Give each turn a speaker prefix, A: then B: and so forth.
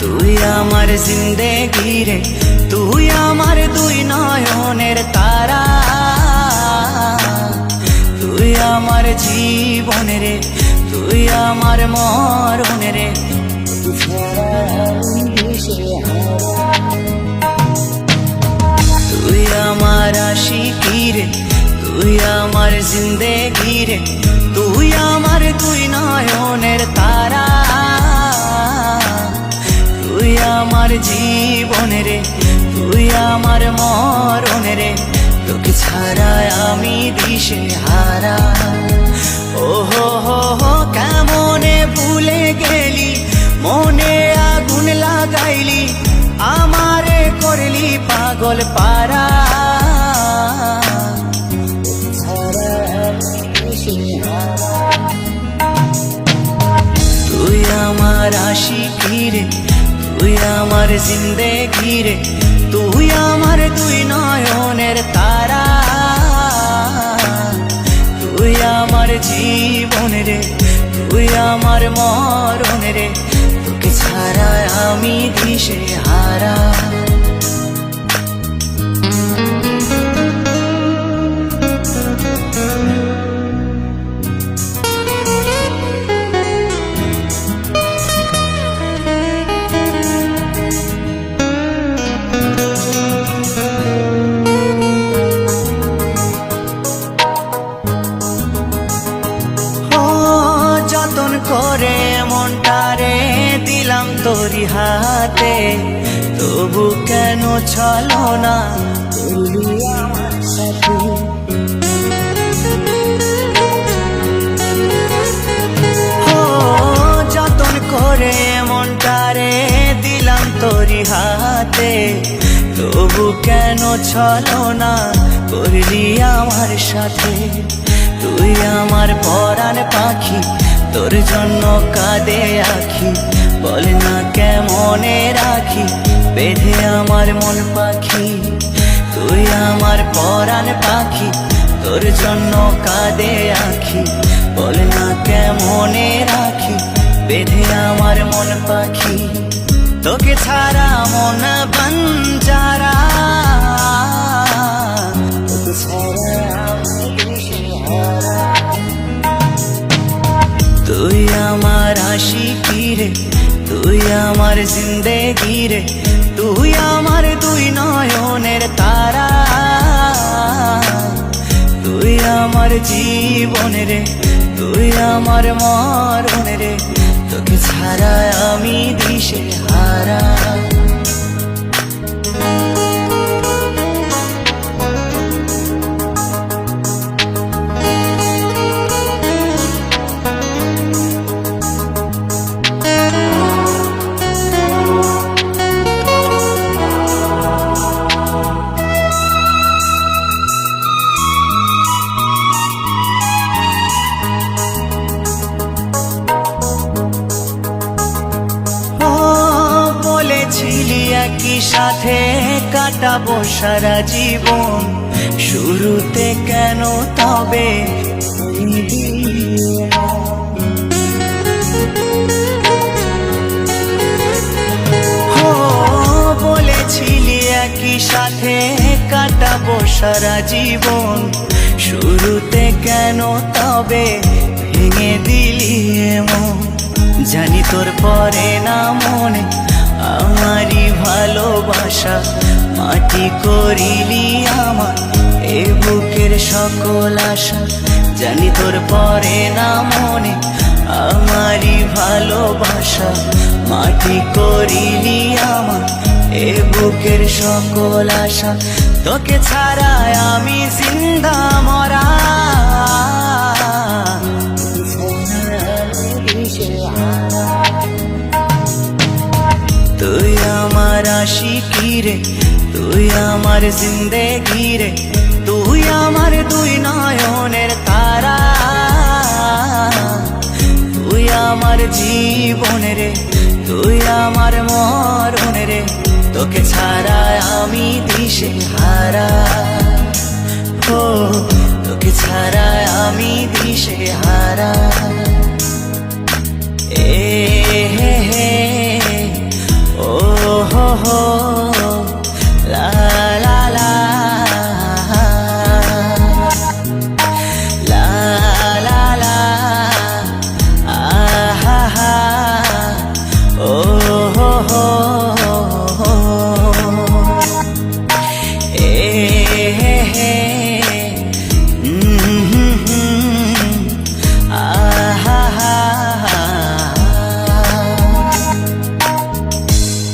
A: তুই আমার জিন্দেগি রে, তুই আমার দুই নয়নের তারা, তুই আমার জীবন রে, তুই আমার মরণ রে। তুই আমার আশিকি রে, তুই আমার জিন্দেগি রে, তুই আমার দুই নয়নের তারা, তুই আমার জীবন রে, তুই আমার মরণ রে। তোকে ছাড়া আমি দিশে হারা। ও হো হো হো কেমনে ভুলে গেলি, মনে আগুন লাগাইলি, আমারে করলি পাগল পারা। তুই আমার আশিকি রে, তুই আমার জিন্দেগি রে, তুই আমার দুই নয়নের তারা, তুই আমার জীবন রে, তুই আমার মরণ রে। তোকে ছাড়া আমি দিশে হারা। যতন করে মনটারে দিলাম তোরি হাতে, তবু কেন ছলো না করলি আমার সাথে। যতন করে মনটারে দিলাম তোরি হাতে, তবু কেন ছলো না করলি আমার সাথে। তুই আমার পরাণ পাখি, তোর জন্য কাঁদে আখি, বল না কেমনে রাখি বেঁধে আমার মন পাখি। তুই আমার পরাণ পাখি, তোর জন্য কাঁদে আখি, বল না কেমনে রাখি বেঁধে আমার মন পাখি। তোকে ছাড়া মন বঞ্জারা, তোকে ছাড়া তুই আমার আশিকি রে, তুই আমার জিন্দেগি রে, তুই আমার দুই নয়নের তারা, তুই আমার জীবন রে, তুই আমার মরণ রে। তোকে ছাড়া আমি দিশে হারা। একই সাথে কাটাবো সারা জীবন, শুরুতে কেন তবে বলেছিলি একই সাথে কাটাবো সারা জীবন, শুরুতে কেন তবে ভেঙে দিলি এমন। জানি তোর পরে না মনে আমারই ভালোবাসা, মাটি করিলি আমার এ বুকের সকল আশা। জানি তোর পরে না মনে আমারই ভালোবাসা, মাটি করিলি আমার এ বুকের সকল আশা। তোকে ছাড়া আমি জিন্দা মরা, তুই আমার আশিকি রে, তুই আমার জিন্দেগি রে, তুই আমার দুই নয়নের তারা, তুই আমার জীবন রে, তুই আমার মরণ রে। তোকে ছাড়া আমি দিশে হারা। তোকে ছাড়া আমি দিশে হারা। হো